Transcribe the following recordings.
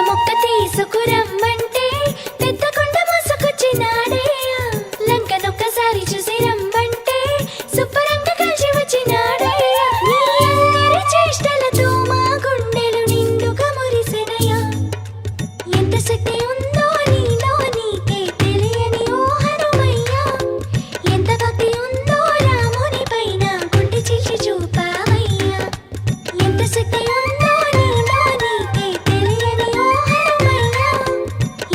మొక్క తీసుకురమ్మంటే పెద్ద కొండ మోసుకొచ్చినాడయ్యా. లంకనొక్కసారి చూసి రమ్మంటే శుభ్రంగా కలిసి వచ్చినాడయ్యా. నీ అల్లరి చేష్టలతో మా గుండెలు నిండుగా మురిసెనయ్యా. ఎంత శక్తి ఉందో నీలో నీకే తెలియని ఓ హనుమయ్యా. ఎంత భక్తి ఉందో రాముని పైన గుండె చీల్చి చూపావయ్యా. ఎంత శక్తి ఉందో నీలో నీకే తెలియని ఓ హనుమయ్యా.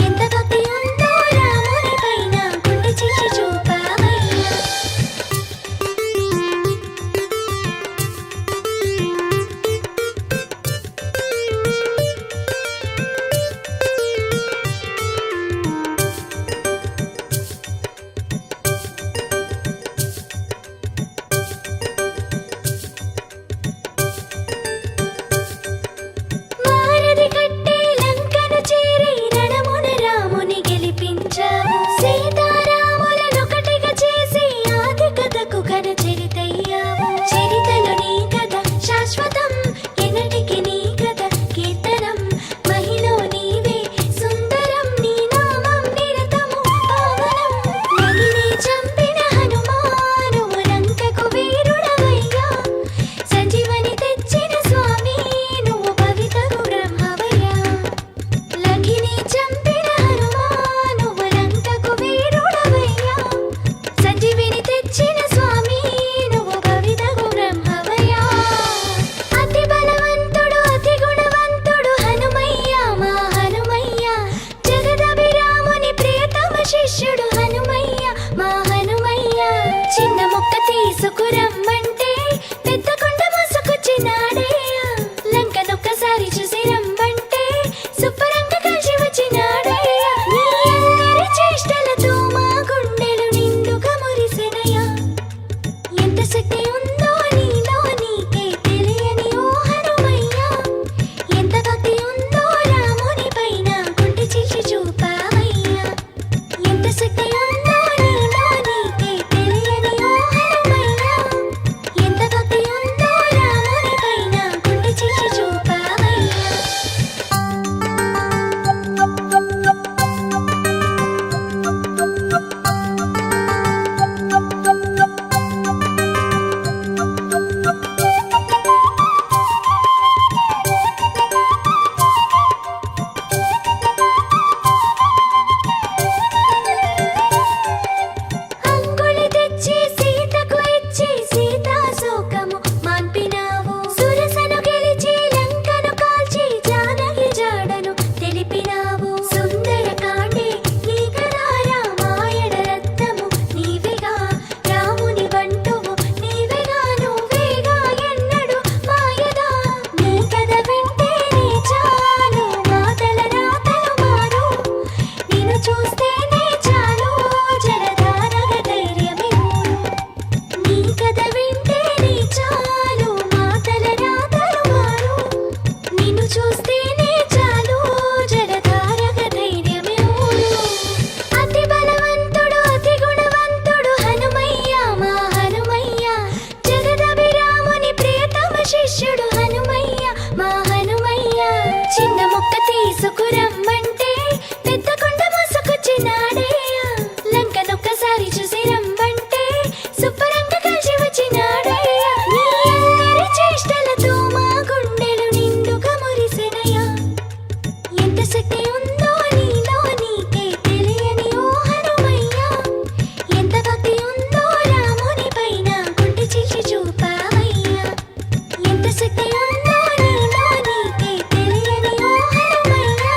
ఎంత భక్తి ఉందో రాముని పైన గుండె చీల్చి చూపావయ్యా. మారది కట్టే లంకను చేరి రణమున రాముని గెలిపించావు. సీతారాములనొకటిగా చేసి ఆది కథకు ఘన చరితయ్యావు. చరితలో నీ కథ శాశ్వతం, ఎన్నటికి నీ కథ కీర్తనం. మహిలో నీవే సుందరం, నీ నామం నిరతము పావనం. నగిని చంపిన హనుమాను లంకకు వీరుడవయ్యా. సంజీవని తెచ్చిన స్వామి నువ్వు భవితకు బ్రహ్మవయ్యా. లఖిని చంపిన హనుమాను లంకకు వీరుడవయ్యా. సంజీవిని తెచ్చిన స్వామి నువ్వు భవితకు బ్రహ్మవయ్యా. అతి బలవంతుడు అతి గుణవంతుడు హనుమయ్య, మా హనుమయ్య. జగదభిరాముని ప్రియతమ శిష్యుడు హనుమయ్య, మా హనుమయ్య. చిన్న మొక్క తీసుకురమ్మంటే పెద్ద కొండ మోసుకొచ్చినాడయ్యా. లంకనొక్కసారి చూసి రమ్మంటే శుభ్రంగా కలిసి వచ్చినాడయ్యా. నీ అల్లరి చేష్టలతో మా గుండెలు నిండుగా మురిసెనయ్యా. ఎంత శక్తి ఉందో నీలో నీకే తెలియని ఓ హనుమయ్యా. ఎంత భక్తి ఉందో రాముని పైన గుండె చీల్చి చూపావయ్యా. ఎంత శక్తి ఉందో నీలో నీకే తెలియని ఓ హనుమయ్యా. ఎంత భక్తి ఉందో రాముని పైన గుండె చీల్చి చూపావయ్యా. అంగుళి తెచ్చి సీతకు ఇచ్చి సీతా శోకము మాన్పినావు. సురసను గెలిచి లంకను కాల్చి జానకి జాడను తెలిపినావు. సుందర కాండే నీ కదా రామాయణ రత్నము నీవేగా. రాముని బంటువు నీవేగా, నువ్వేగా ఎన్నడు మాయదా. నీ కథ వింటేనే చాలు మాటల రాతలు మారు. నిన్ను చూస్తేనే చాలు జలధారగ ధైర్యమే ఊరు. నీ కథ వింటేనే చాలు మాటల రాతలు మారు. నిన్ను చూస్తేనే చాలు జలధారగ ధైర్యమే ఊరు. అతి బలవంతుడు అతి గుణవంతుడు హనుమయ్య, మా హనుమయ్య. జగదభిరాముని ప్రియతమ శిష్యుడు హనుమయ్య, మా హనుమయ్య. చిన్న మొక్క తీసుకురమ్మంటే పెద్ద కొండ మోసుకొచ్చినాడయ్యా. లంకనొక్కసారి చూసి రమ్మంటే శుభ్రంగా కలిసి వచ్చినాడయ్యా. నీ అల్లరి చేష్టలతో మా గుండెలు నిండుగా మురిసెనయ్యా. ఎంత శక్తి ఉందో నీలో నీకే తెలియని ఓ హనుమయ్యా. ఎంత భక్తి ఉందో రాముని పైన గుండె చీల్చి చూపావయ్యా. ఎంత శక్తి ఉందో నీలో నీకే తెలియని ఓ హనుమయ్యా.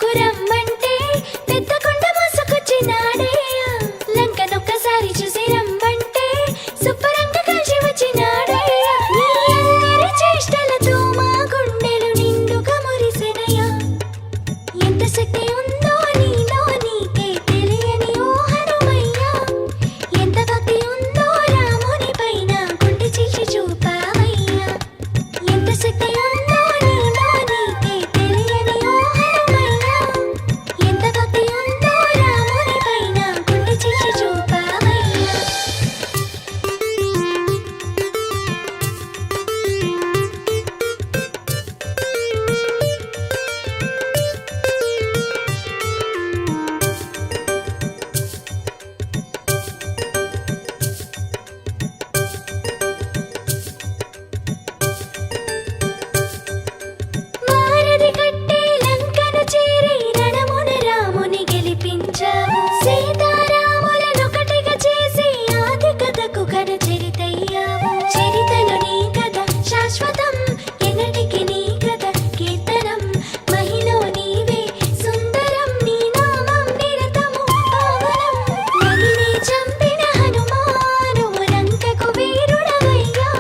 తీసుకురమ్మంటే పెద్ద కొండ మోసుకొచ్చినాడయ్యా లంకనొక్కసారి చూసి రమ్మంటే శుభ్రంగా కలిసి వచ్చినాడయ్యా నీ అల్లరి చేష్టలతో మా గుండెలు నిండుగా మురిసెనయ్యా ఎంత శక్తి ఉందో నీలో నీకే తెలియని ఓ హనుమయ్యా ఎంత భక్తి ఉందో రాముని పైన గుండె చీల్చి చూపావయ్యా ఎంత శక్తి ఉందో నీలో నీకే తెలియని ఓ హనుమయ్యా ఎంత భక్తి ఉందో రాముని పైన గుండె చీల్చి చూపావయ్యా మారది కట్టే లంకను చేరి రణమున రాముని గెలిపించావు సీతారాములనొకటిగా చేసి ఆది కథకు ఘన చరితయ్యావు చరితలో నీ కథ శాశ్వతం ఎన్నటికి నీ కథ కీర్తనం మహిలో నీవే సుందరం నీ నామం నిరతము పావనం నగిని చంపిన హనుమాను లంకకు వీరుడవయ్యా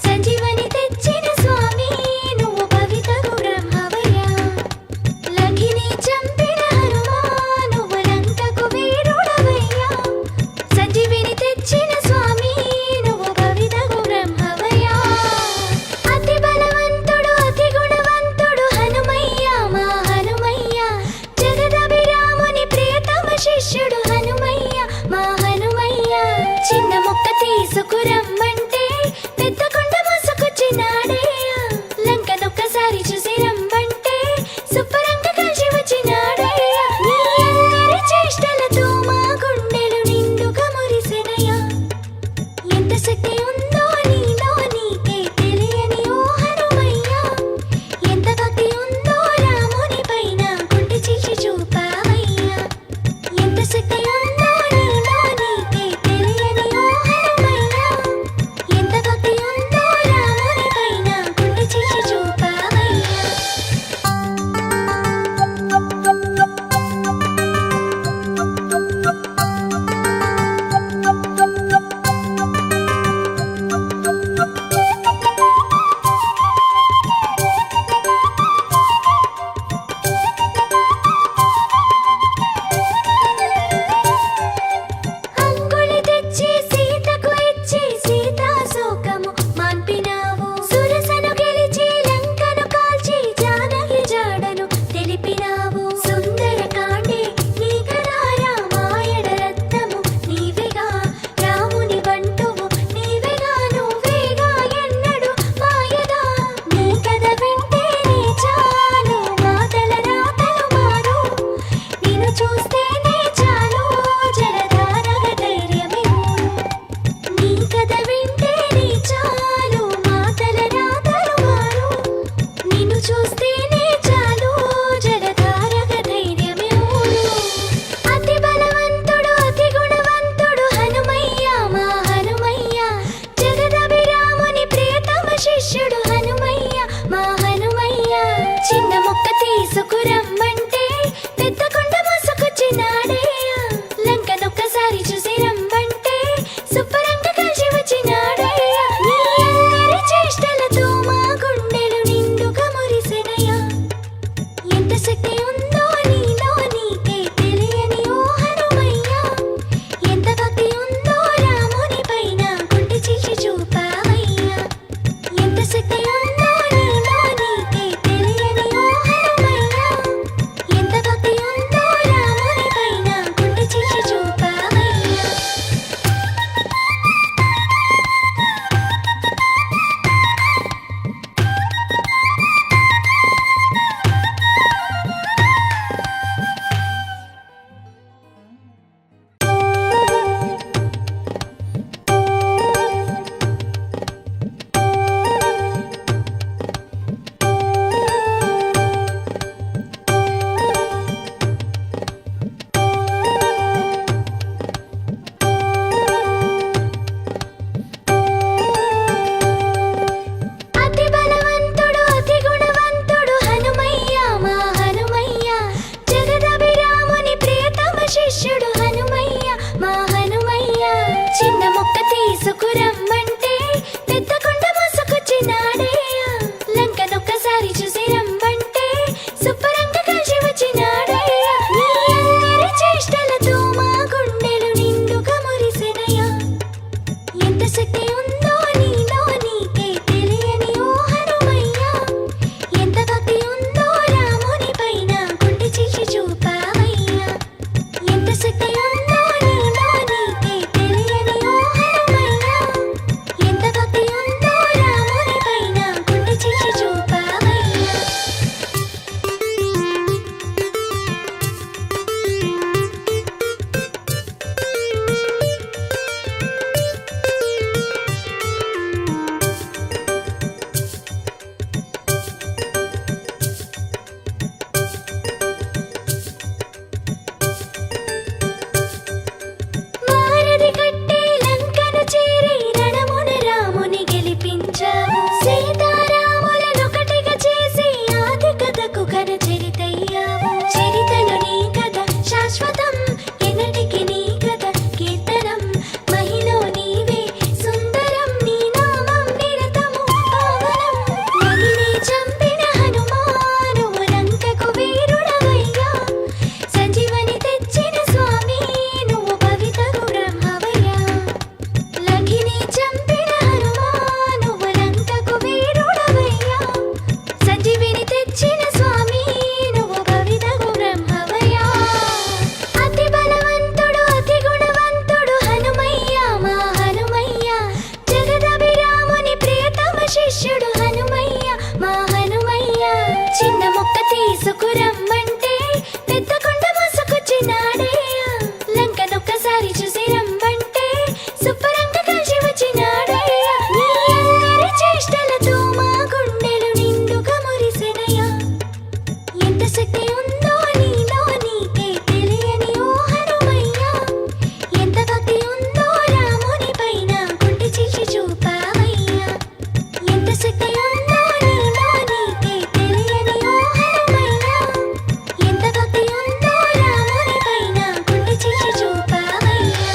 సంజీవని తెచ్చిన స్వామి నువ్వు భవితకు బ్రహ్మవయ్యా లఖిని చంపిన హనుమాను లంకకు వీరుడవయ్యా సంజీవిని తెచ్చిన స్వామి నువ్వు భవితకు బ్రహ్మవయ్యా అతి బలవంతుడు అతి గుణవంతుడు హనుమయ్య మా హనుమయ్య జగదభిరాముని ప్రియతమ శిష్యుడు హనుమయ్య మా హనుమయ్య చిన్న మొక్క తీసుకురమ్మంటే పెద్ద కొండ మోసుకొచ్చినాడయ్యా లంకనొక్కసారి చూసి రమ్మంటే శుభ్రంగా కలిసి వచ్చినాడయ్యా నీ అల్లరి చేష్టలతో మా గుండెలు నిండుగా మురిసెనయ్యా ఎంత శక్తి ఉందో నీలో నీకే తెలియని ఓ హనుమయ్యా ఎంత భక్తి ఉందో రాముని పైన గుండె చీల్చి చూపావయ్యా ఎంత శక్తి ఉందో నీలో నీకే తెలియని ఓ హనుమయ్యా ఎంత భక్తి ఉందో రాముని పైన గుండె చీల్చి చూపావయ్యా అంగుళి తెచ్చి సీతకు ఇచ్చి సీతా శోకము మాన్పినావు సురసను గెలిచి లంకను కాల్చి జానకి జాడను తెలిపినావు సుందర కాండే నీ కదా రామాయణ రత్నము నీవేగా రాముని బంటువు నీవేగా నువ్వేగా ఎన్నడు మాయదా నీ కథ వింటేనే చాలు మాటల రాతలు మారు నిన్ను చూస్తేనే చాలు జలధారగ ధైర్యమే నీ కథ వింటేనే చాలు మాటల రాతలు మారు నిన్ను చూస్తేనే చాలు జలధారగ ధైర్యమే అతి బలవంతుడు అతి గుణవంతుడు హనుమయ్య మా హనుమయ్య జగదభిరాముని ప్రియతమ శిష్యుడు హనుమయ్య మా హనుమయ్య చిన్న మొక్క తీసుకురమ్మంటే పెద్ద కొండ మోసుకొచ్చినాడయ్యా లంకనొక్కసారి చూసి రమ్మంటే శుభ్రంగా కలిసి వచ్చినాడయ్యా నీ అల్లరి చేష్టలతో మా గుండెలు నిండుగా మురిసెనయ్యా తీసుకురమ్మంటే పెద్ద కొండ మోసుకొచ్చినాడయ్యా లంకనొక్కసారి చూసి రమ్మంటే శుభ్రంగా కలిసి వచ్చినాడయ్యా నీ అల్లరి చేష్టలతో మా గుండెలు నిండుగా మురిసెనయ్యా ఎంత శక్తి ఉందో నీలో నీకే తెలియని ఊహనుమయ్యా ఎంత భక్తి ఉందో రాముని పైన గుండె చీల్చి చూపావయ్యా ఎంత శక్తి ఉందో నీలో నీకే తెలియని ఊహనుమయ్యా ఎంత భక్తి ఉందో రాముని పైన గుండె చీల్చి చూపావయ్యా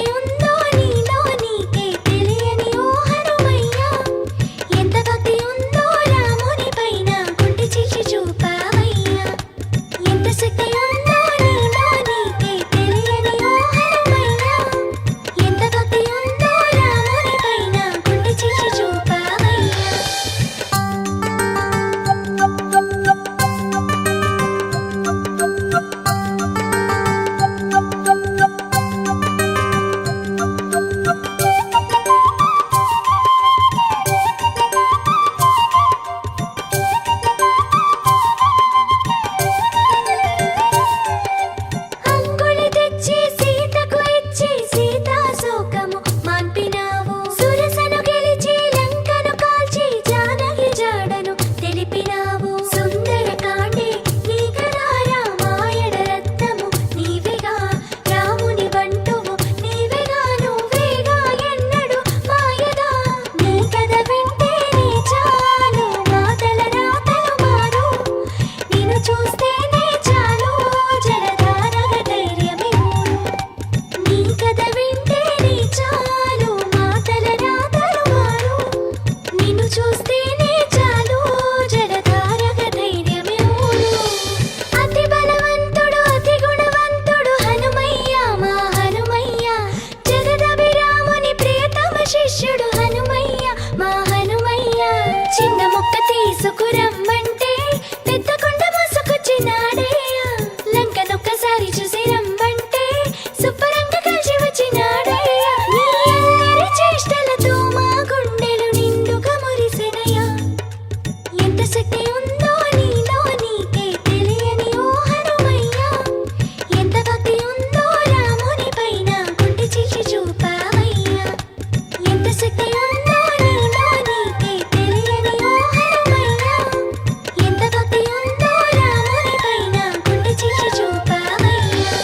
శక్తి ఉందో నీలో నీకే తెలియని ఓ హనుమయ్య ఎంత భక్తి ఉందో రాముని పైన గుండె చీల్చి చూపావయ్యా ఎంత శక్తి ఉందో నీలో నీకే తెలియని ఓ హనుమయ్య ఎంత భక్తి ఉందో రాముని పైన గుండె చీల్చి చూపావయ్యా అంగుళి తెచ్చి సీతకు ఇచ్చి సీతా శోకము మాన్పినావు సురసను గెలిచి లంకను కాల్చి జానకి జాడను తెలిపినావు సుందర కాండే నీకరా రామాయణ రత్నము నీవేగా రాముని బంటువు నీవేగా నువ్వేగా ఎన్నడు మాయదా నీ కథ వింటేనే చాలు మాటల రాతలు మారు నిన్ను చూస్తేనే చాలు జలధారగ ధైర్యమే నీ కథ వింటేనే చాలు మాటల రాతలు మారు నిన్ను చూస్తేనే చాలు జలధారగ ధైర్యమే అతి బలవంతుడు అతి గుణవంతుడు హనుమయ్య మా హనుమయ్య జగదభిరాముని ప్రియతమ శిష్యుడు హనుమయ్య మా హనుమయ్య చిన్న మొక్క తీసుకురమ్మంటే పెద్ద కొండ మోసుకొచ్చినాడయ్యా లంకనొక్కసారి చూసి రమ్మంటే శుభ్రంగా కలిసి వచ్చినాడయ్యా నీ అల్లరి చేష్టలతో మా గుండెలు నిండుగా మురిసెనయ్యా ఎంత శక్తి ఉందో నీలో నీకే తెలియని ఓ హనుమయ్య ఎంత భక్తి ఉందో రాముని పైన గుండె చీల్చి చూపావయ్యా ఎంత శక్తి ఉందో నీలో నీకే తెలియని ఓ హనుమయ్య ఎంత భక్తి ఉందో రాముని పైన గుండె చీల్చి చూపావయ్యా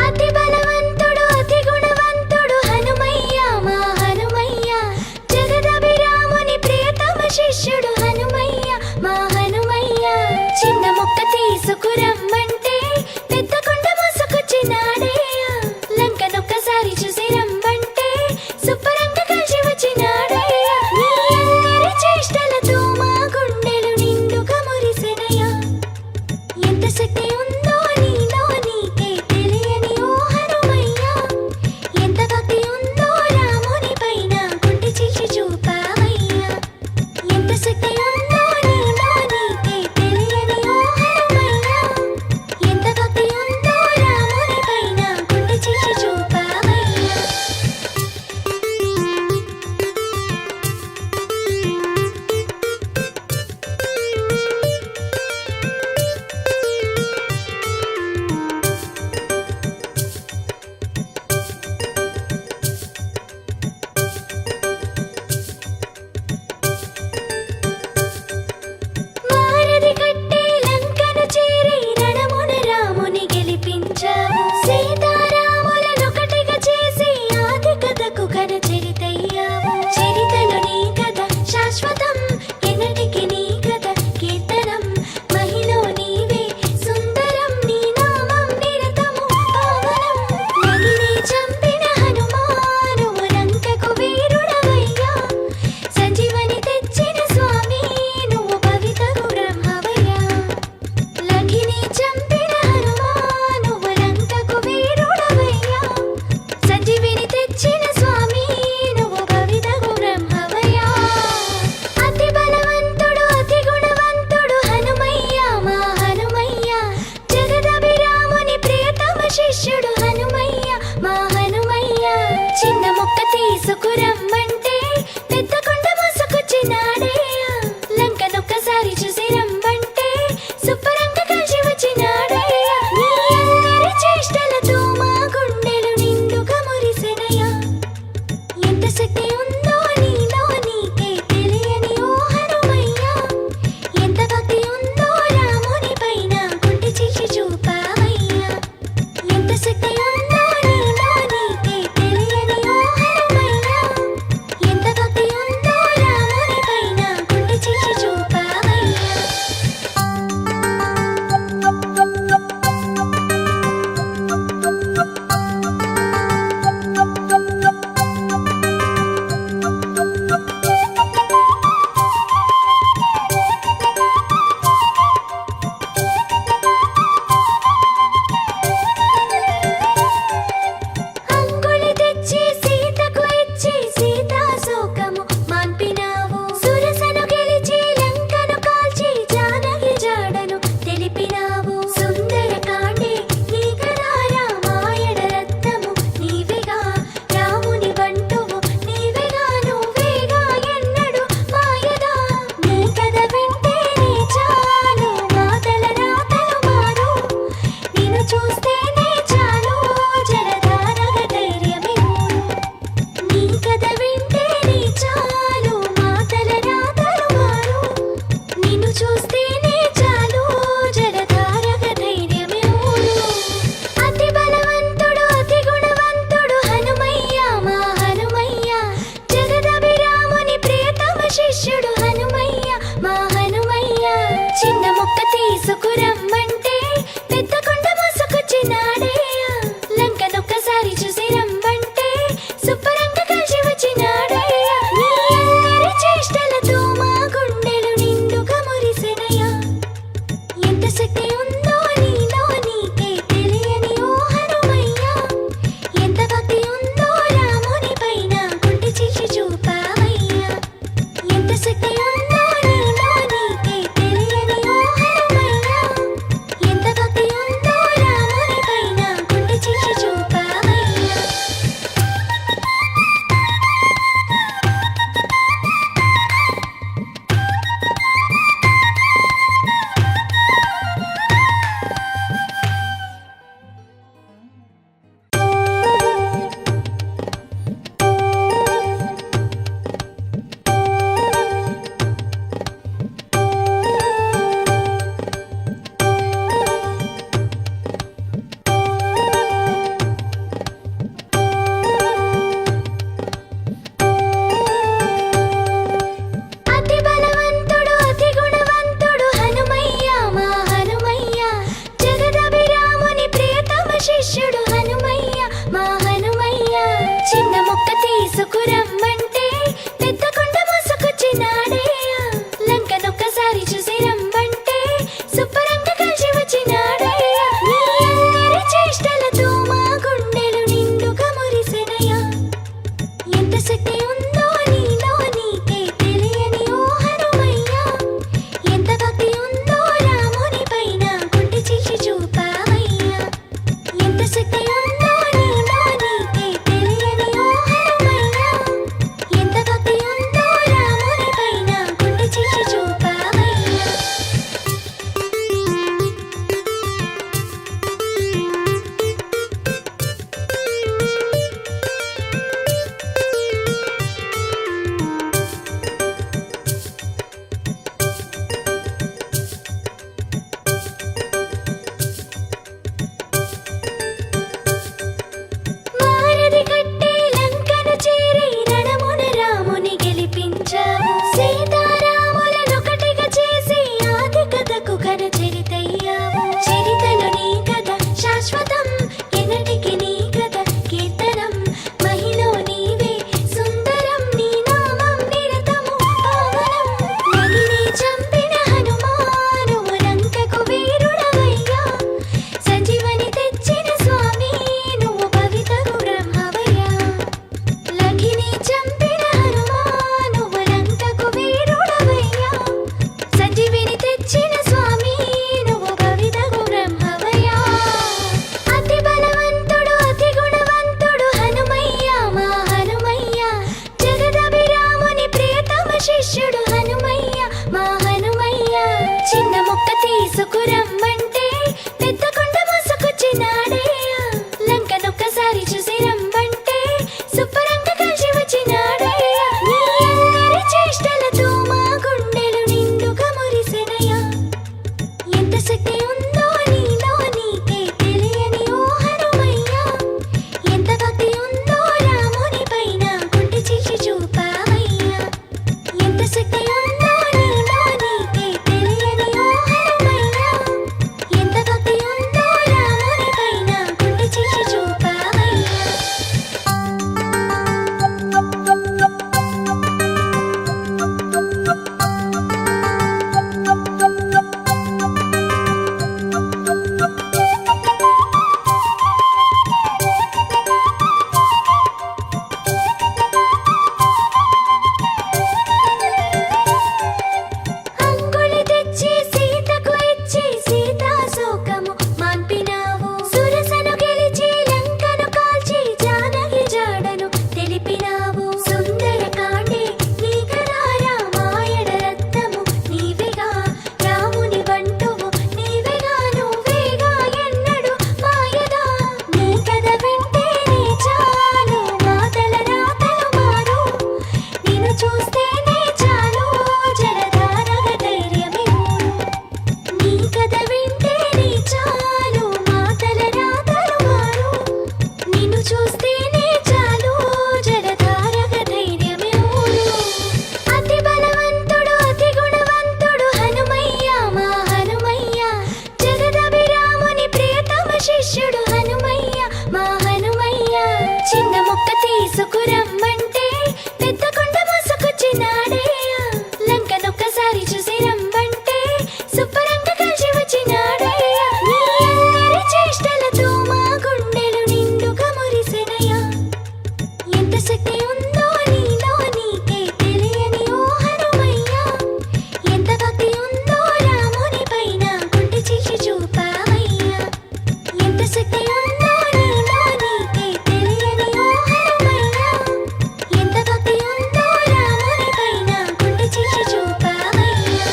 అతి బలవంతుడు అతి గుణవంతుడు హనుమయ్య మా హనుమయ్య జగదభిరాముని ప్రియతమ శిష్యుడు హనుమయ్య మా హనుమయ్య చిన్న మొక్క తీసుకురమ్మంటే పెద్ద కొండ మోసుకొచ్చినాడయ్యా లంకనొక్కసారి చూసి రమ్మంటే శుభ్రంగా కలిసి వచ్చినాడయ్యా నీ అల్లరి చేష్టలతో మా గుండెలు నిండుగా మురిసెనయ్యా ఎంత శక్తి ఉందో నీలో నీకే తెలియని ఓ హనుమయ్య ఎంత భక్తి ఉందో రాముని పైన గుండె చీల్చి చూపావయ్యా ఎంత శక్తి ఉందో నీలో నీకే తెలియని ఓ హనుమయ్య ఎంత భక్తి ఉందో శక్తి ఉందో నీలో నీకే తెలియని ఓ హనుమయ్యా, ఎంత భక్తి ఉందో రాముని పైన గుండె చీల్చి చూపావయ్యా. మారది కట్టే లంకను చేరి రణమున రాముని గెలిపించావు, సీతారాములనొకటిగా చేసి ఆది కథకు ఘన చరితయ్యావు. చరితలో నీ కథ శాశ్వతం, ఎన్నటికి నీ కథ కీర్తనం, మహిలో నీవే సుందరం, నీ నామం నిరతము పావనం. నగిని చంపిన హనుమాను లంకకు వీరుడవయ్యా, సంజీవని తెచ్చిన స్వామి నువ్వు భవితకు బ్రహ్మవయ్యా. లఖిని చంపిన హనుమాను లంకకు వీరుడవయ్యా, సంజీవిని తెచ్చిన స్వామి నువ్వు భవితకు బ్రహ్మవయ్యా. అతి బలవంతుడు అతి గుణవంతుడు హనుమయ్య, మా హనుమయ్య, జగదభిరాముని ప్రియతమ శిష్యుడు హనుమయ్య, మా హనుమయ్య. చిన్న మొక్క తీసుకురమ్మంటే పెద్ద కొండ మోసుకొచ్చినాడయ్యా, లంకనొక్కసారి చూసి రమ్మంటే శుభ్రంగా కలిసి వచ్చినాడయ్యా. నీ అందరి చేష్టలతో మా గుండెలు నిండుగా మురిసెనయ్యా, ఎంత శక్తి ఉందో నీలో నీకే తెలియని ఓ హనుమయ్యా, ఎంత భక్తి ఉందో రాముని పైన గుండె చీల్చి చూపావయ్యా. ఎంత శక్తి ఉందో నీలో నీకే తెలియని ఓ హనుమయ్యా, ఎంత భక్తి ఉందో రాముని పైన గుండె చీల్చి చూపావయ్యా. అంగుళి తెచ్చి సీతకు ఇచ్చి సీతా శోకము మాన్పినావు, సురసను గెలిచి లంకను కాల్చి జానకి జాడను తెలిపినావు. సుందర కాండే నీ కదా రామాయణ రత్నము నీవేగా, రాముని బంటువు నీవేగా, నువ్వేగా ఎన్నడు మాయదా. నీ కథ వింటేనే చాలు మాటల రాతలు మారు, నిన్ను చూస్తేనే చాలు జలధారగ ధైర్యమే ఊరు. నీ కథ వింటేనే చాలు మాటల రాతలు మారు, నిన్ను చూస్తేనే చాలు జలధారగ ధైర్యమే ఊరు. అతి బలవంతుడు అతి గుణవంతుడు హనుమయ్య, మా హనుమయ్య, జగదభిరాముని ప్రియతమ శిష్యుడు హనుమయ్య, మా హనుమయ్య. చిన్న మొక్క తీసుకురమ్మంటే పెద్ద కొండ మోసుకొచ్చినాడయ్యా, లంకనొక్కసారి చూసి రమ్మంటే శుభ్రంగా కలిసి వచ్చినాడయ్యా. నీ అందరి చేష్టలతో మా గుండెలు నిండుగా మురిసెనయ్యా, ఎంత శక్తి ఉందో నీలో నీకే తెలియని ఓ హనుమయ్యా, ఎంత భక్తి ఉందో రాముని పైన గుండె చీల్చి చూపావయ్యా. ఎంత శక్తి ఉందో నీలో నీకే తెలియని ఓ హనుమయ్యా, ఎంత భక్తి ఉందో రాముని పైన గుండె చీల్చి చూపావయ్యా.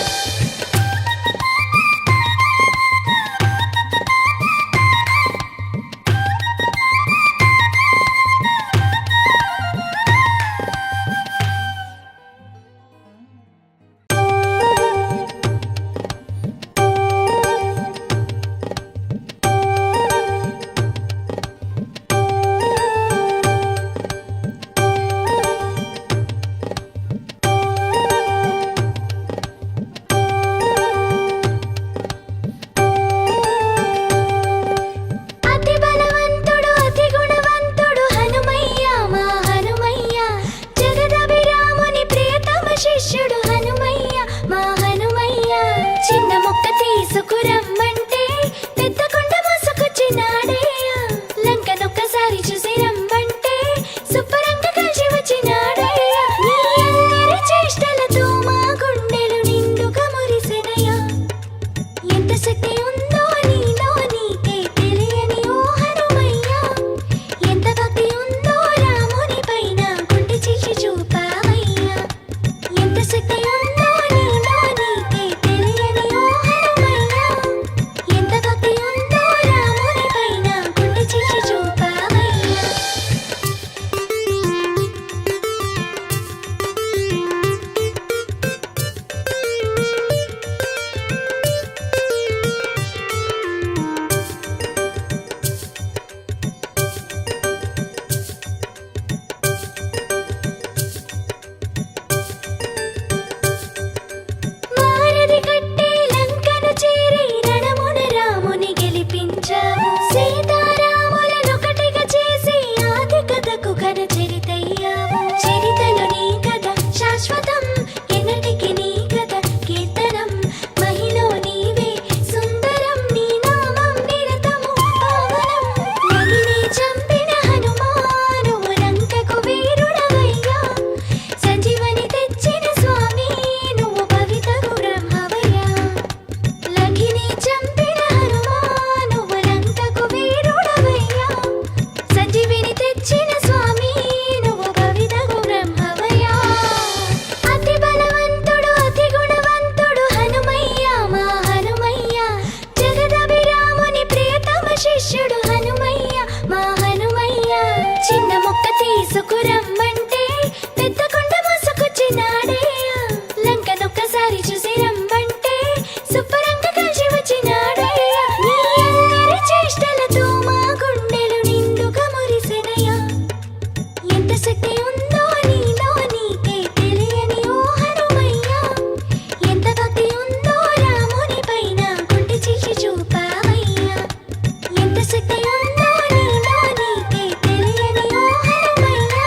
శక్తి ఉందో నీలో నీకే తెలియని ఓ హనుమయ్యా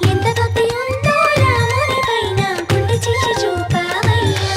ఎంత భక్తి ఉందో రాముని పైన గుండె చీల్చి చూపావయ్యా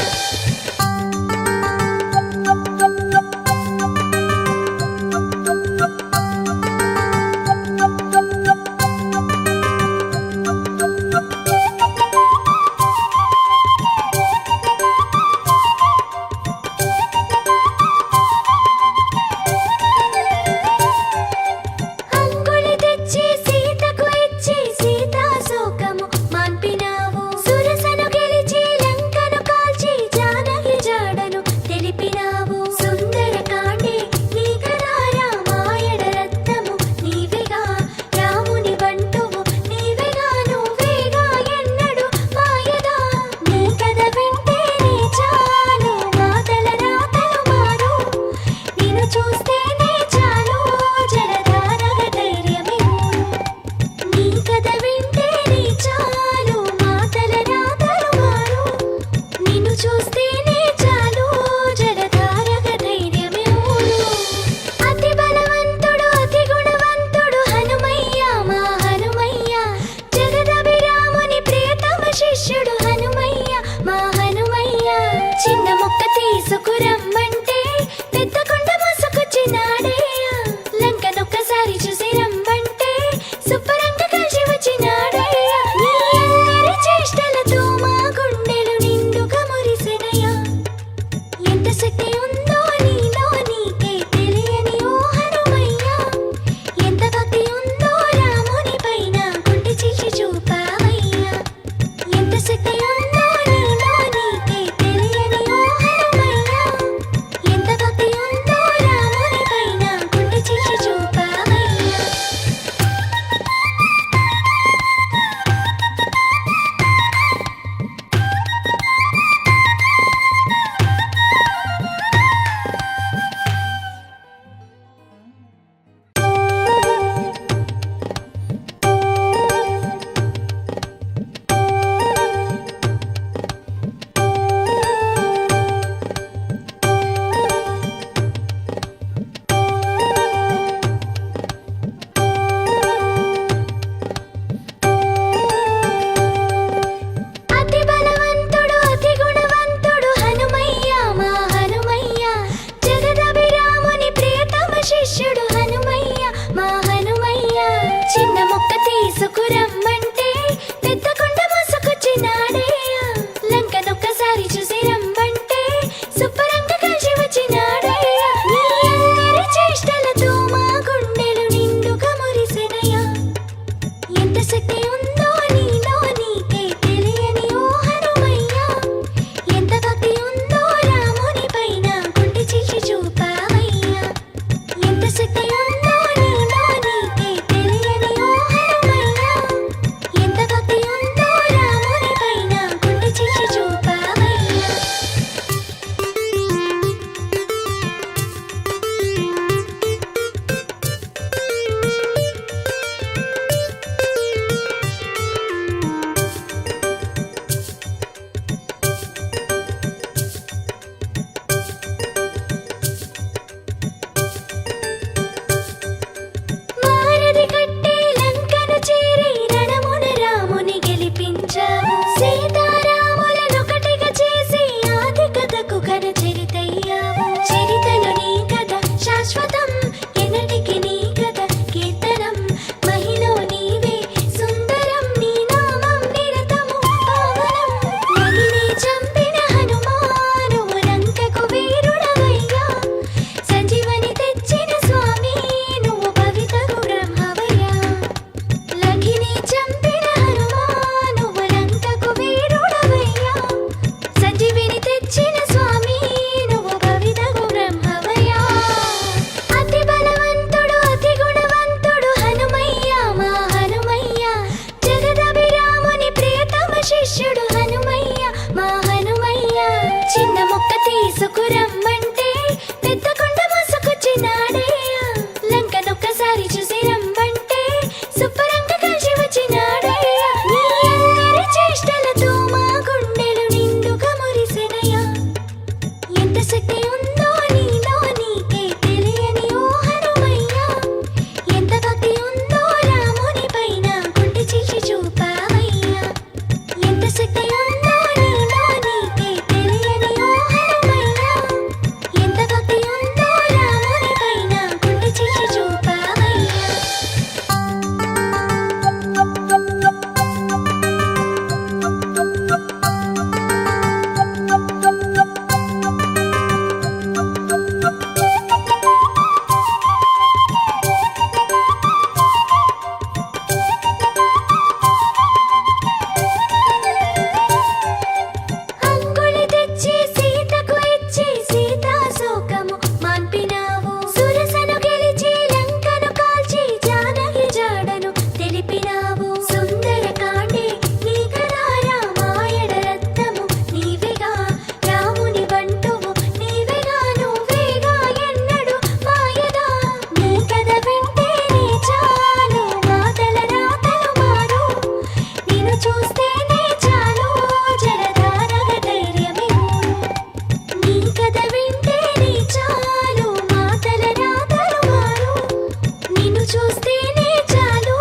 చూస్తేనే చాలు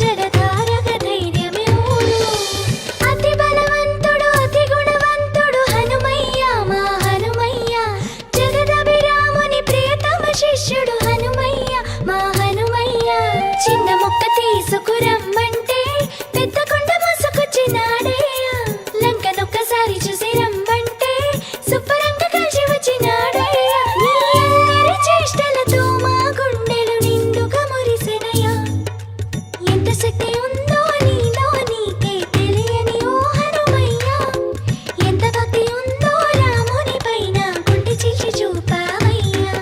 జలధారగా ధైర్యమే ఊరు. అతి బలవంతుడు అతి గుణవంతుడు హనుమయ్య మా హనుమయ్య, జగదభిరాముని ప్రియతమ శిష్యుడు హనుమయ్య మా హనుమయ్య. చిన్న మొక్క తీసుకురమ్మంటే పెద్ద కొండ మోసుకొచ్చినాడయ్యా, లంకనొక్కసారి చూసి రమ్మంటే శుభ్రంగా కలిసి వచ్చినాడయ్యా. నీ అల్లరి చేష్టలతో మా గుండెలు నిండుగా మురిసెనయ్యా. ఎంత శక్తి ఉందో నీలో నీకే తెలియని ఓ హనుమయ్య, ఎంత భక్తి ఉందో రాముని పైన గుండె చీల్చి చూపావయ్యా.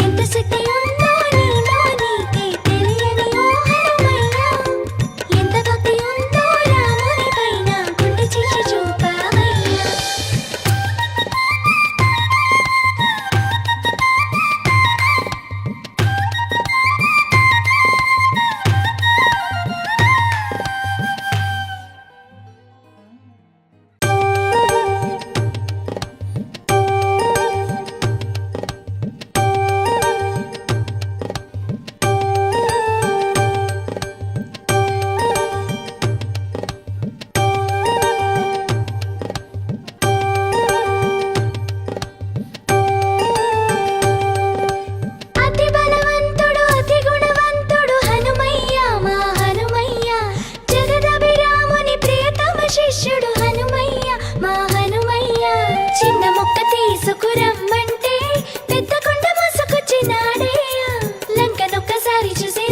ఎంత శక్తి ఉందో నీలో నీకే తెలియని ఓ హనుమయ్య, ఎంత భక్తి ఉందో రాముని పైన గుండె చీల్చి చూపావయ్యా. అతి బలవంతుడు అతి గుణవంతుడు హనుమయ్య మా హనుమయ్య, జగదభిరాముని ప్రియతమ శిష్యుడు హనుమయ్య మా హనుమయ్య. చిన్న మొక్క తీసుకురమ్మంటే పెద్ద కొండ మోసుకొచ్చినాడయ్యా, లంకనొక్కసారి చూసి